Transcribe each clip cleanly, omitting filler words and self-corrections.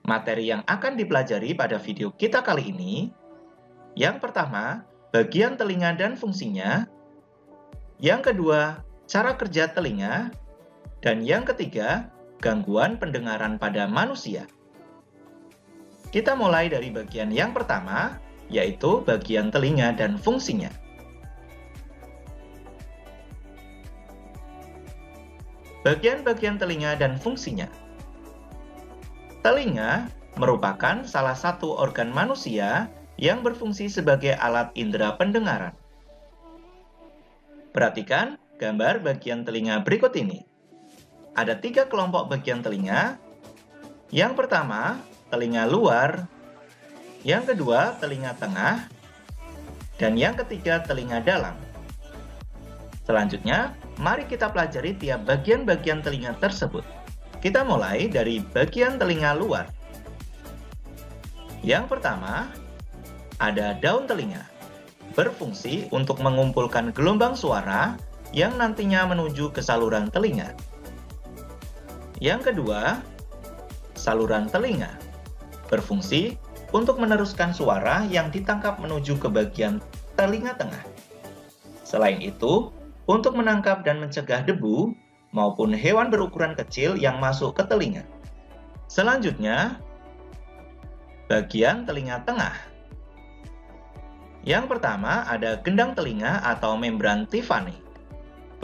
Materi yang akan dipelajari pada video kita kali ini, yang pertama, bagian telinga dan fungsinya, yang kedua, cara kerja telinga, dan yang ketiga, gangguan pendengaran pada manusia. Kita mulai dari bagian yang pertama, yaitu bagian telinga dan fungsinya. Bagian-bagian telinga dan fungsinya. Telinga merupakan salah satu organ manusia yang berfungsi sebagai alat indera pendengaran. Perhatikan gambar bagian telinga berikut ini. Ada 3 kelompok bagian telinga. Yang pertama, telinga luar. Yang kedua, telinga tengah. Dan yang ketiga, telinga dalam. Selanjutnya, mari kita pelajari tiap bagian-bagian telinga tersebut. Kita mulai dari bagian telinga luar. Yang pertama, ada daun telinga. Berfungsi untuk mengumpulkan gelombang suara yang nantinya menuju ke saluran telinga. Yang kedua, saluran telinga. Berfungsi untuk meneruskan suara yang ditangkap menuju ke bagian telinga tengah. Selain itu, untuk menangkap dan mencegah debu maupun hewan berukuran kecil yang masuk ke telinga. Selanjutnya, bagian telinga tengah. Yang pertama ada gendang telinga atau membran Tiffany.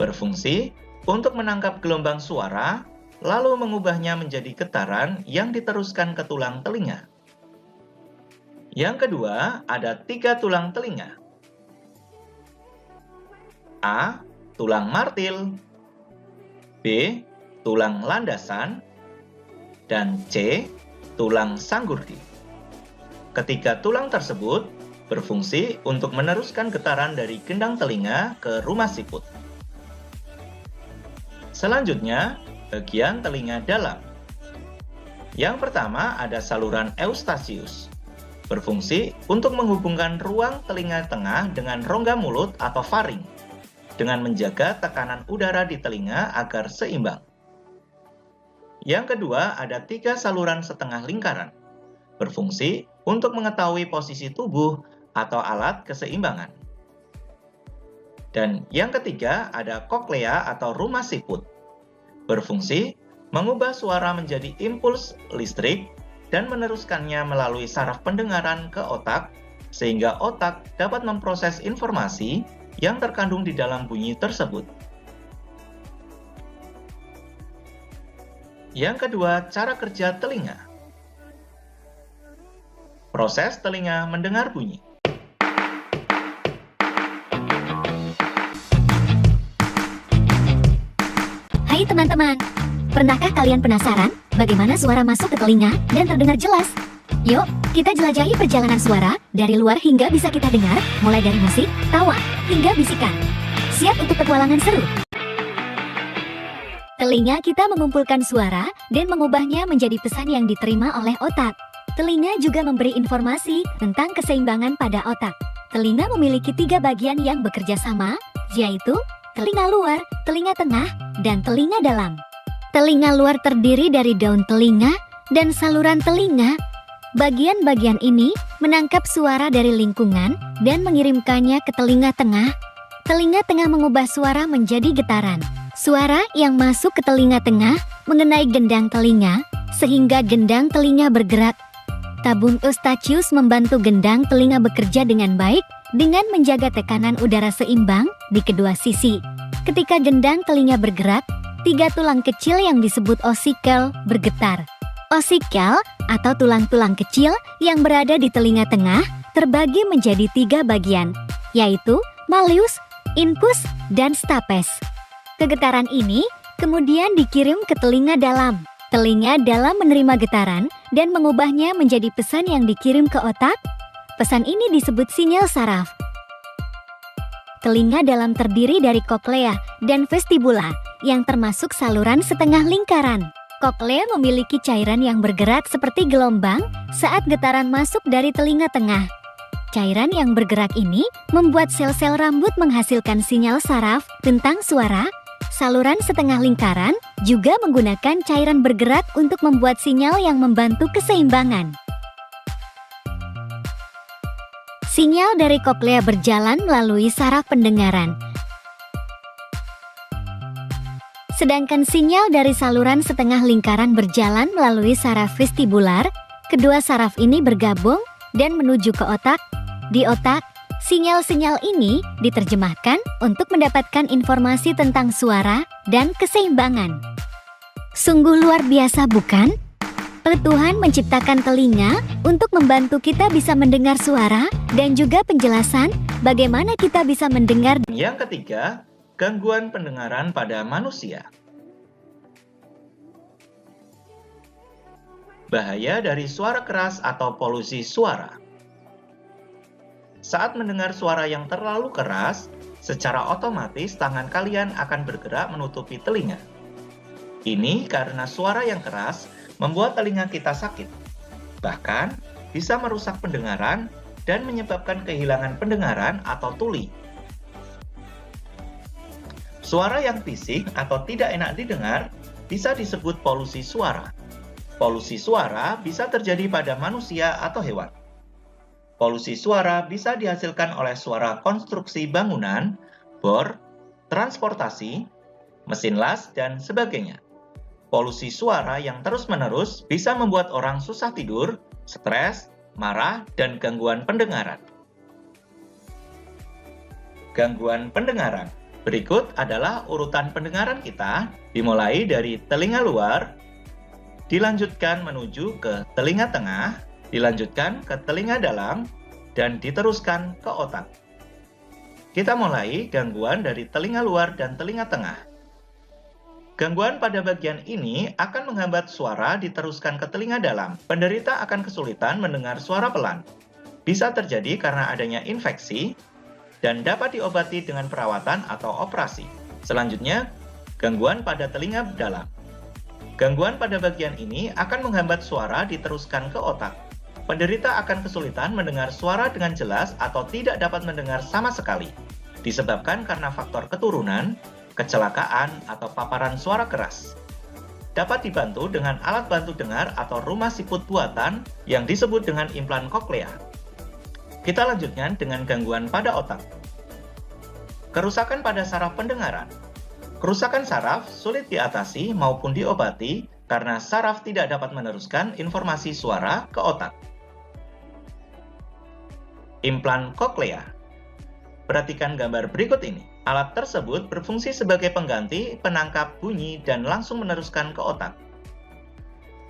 Berfungsi untuk menangkap gelombang suara, lalu mengubahnya menjadi getaran yang diteruskan ke tulang telinga. Yang kedua, ada 3 tulang telinga. A. Tulang martil. B. Tulang landasan. Dan C. Tulang sanggurdi. Ketiga tulang tersebut berfungsi untuk meneruskan getaran dari gendang telinga ke rumah siput. Selanjutnya, bagian telinga dalam. Yang pertama ada saluran Eustachius. Berfungsi untuk menghubungkan ruang telinga tengah dengan rongga mulut atau faring, dengan menjaga tekanan udara di telinga agar seimbang. Yang kedua, ada 3 saluran setengah lingkaran. Berfungsi untuk mengetahui posisi tubuh atau alat keseimbangan. Dan yang ketiga, ada koklea atau rumah siput. Berfungsi mengubah suara menjadi impuls listrik dan meneruskannya melalui saraf pendengaran ke otak, sehingga otak dapat memproses informasi yang terkandung di dalam bunyi tersebut. Yang kedua, cara kerja telinga. Proses telinga mendengar bunyi. Hai teman-teman, pernahkah kalian penasaran bagaimana suara masuk ke telinga dan terdengar jelas? Yuk, kita jelajahi perjalanan suara dari luar hingga bisa kita dengar, mulai dari musik, tawa, hingga bisikan. Siap untuk petualangan seru? Telinga kita mengumpulkan suara dan mengubahnya menjadi pesan yang diterima oleh otak. Telinga juga memberi informasi tentang keseimbangan pada otak. Telinga memiliki 3 bagian yang bekerja sama, yaitu telinga luar, telinga tengah, dan telinga dalam. Telinga luar terdiri dari daun telinga dan saluran telinga. Bagian-bagian ini menangkap suara dari lingkungan dan mengirimkannya ke telinga tengah. Telinga tengah mengubah suara menjadi getaran. Suara yang masuk ke telinga tengah mengenai gendang telinga, sehingga gendang telinga bergerak. Tabung Eustachius membantu gendang telinga bekerja dengan baik dengan menjaga tekanan udara seimbang di kedua sisi. Ketika gendang telinga bergerak, 3 tulang kecil yang disebut ossicle bergetar. Ossicle atau tulang-tulang kecil yang berada di telinga tengah terbagi menjadi 3 bagian, yaitu malleus, infus, dan stapes. Kegetaran ini kemudian dikirim ke telinga dalam. Telinga dalam menerima getaran dan mengubahnya menjadi pesan yang dikirim ke otak. Pesan ini disebut sinyal saraf. Telinga dalam terdiri dari koklea dan vestibula yang termasuk saluran setengah lingkaran. Koklea memiliki cairan yang bergerak seperti gelombang saat getaran masuk dari telinga tengah. Cairan yang bergerak ini membuat sel-sel rambut menghasilkan sinyal saraf tentang suara, Saluran setengah lingkaran juga menggunakan cairan bergerak untuk membuat sinyal yang membantu keseimbangan. Sinyal dari koklea berjalan melalui saraf pendengaran. Sedangkan sinyal dari saluran setengah lingkaran berjalan melalui saraf vestibular. Kedua saraf ini bergabung dan menuju ke otak. Di otak, sinyal-sinyal ini diterjemahkan untuk mendapatkan informasi tentang suara dan keseimbangan. Sungguh luar biasa, bukan? Tuhan menciptakan telinga untuk membantu kita bisa mendengar suara dan juga penjelasan bagaimana kita bisa mendengar. Yang ketiga, gangguan pendengaran pada manusia. Bahaya dari suara keras atau polusi suara. Saat mendengar suara yang terlalu keras, secara otomatis tangan kalian akan bergerak menutupi telinga. Ini karena suara yang keras membuat telinga kita sakit. Bahkan, bisa merusak pendengaran dan menyebabkan kehilangan pendengaran atau tuli. Suara yang bising atau tidak enak didengar bisa disebut polusi suara. Polusi suara bisa terjadi pada manusia atau hewan. Polusi suara bisa dihasilkan oleh suara konstruksi bangunan, bor, transportasi, mesin las, dan sebagainya. Polusi suara yang terus-menerus bisa membuat orang susah tidur, stres, marah, dan gangguan pendengaran. Gangguan pendengaran. Berikut adalah urutan pendengaran kita, dimulai dari telinga luar, dilanjutkan menuju ke telinga tengah, dilanjutkan ke telinga dalam, dan diteruskan ke otak. Kita mulai gangguan dari telinga luar dan telinga tengah. Gangguan pada bagian ini akan menghambat suara diteruskan ke telinga dalam. Penderita akan kesulitan mendengar suara pelan. Bisa terjadi karena adanya infeksi, dan dapat diobati dengan perawatan atau operasi. Selanjutnya, gangguan pada telinga dalam. Gangguan pada bagian ini akan menghambat suara diteruskan ke otak. Penderita akan kesulitan mendengar suara dengan jelas atau tidak dapat mendengar sama sekali, disebabkan karena faktor keturunan, kecelakaan, atau paparan suara keras. Dapat dibantu dengan alat bantu dengar atau rumah siput buatan yang disebut dengan implan koklea. Kita lanjutkan dengan gangguan pada otak. Kerusakan pada saraf pendengaran. Kerusakan saraf sulit diatasi maupun diobati karena saraf tidak dapat meneruskan informasi suara ke otak. Implan koklea. Perhatikan gambar berikut ini. Alat tersebut berfungsi sebagai pengganti penangkap bunyi dan langsung meneruskan ke otak.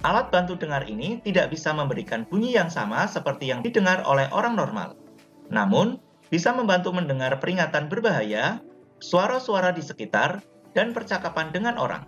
Alat bantu dengar ini tidak bisa memberikan bunyi yang sama seperti yang didengar oleh orang normal. Namun, bisa membantu mendengar peringatan berbahaya, suara-suara di sekitar, dan percakapan dengan orang.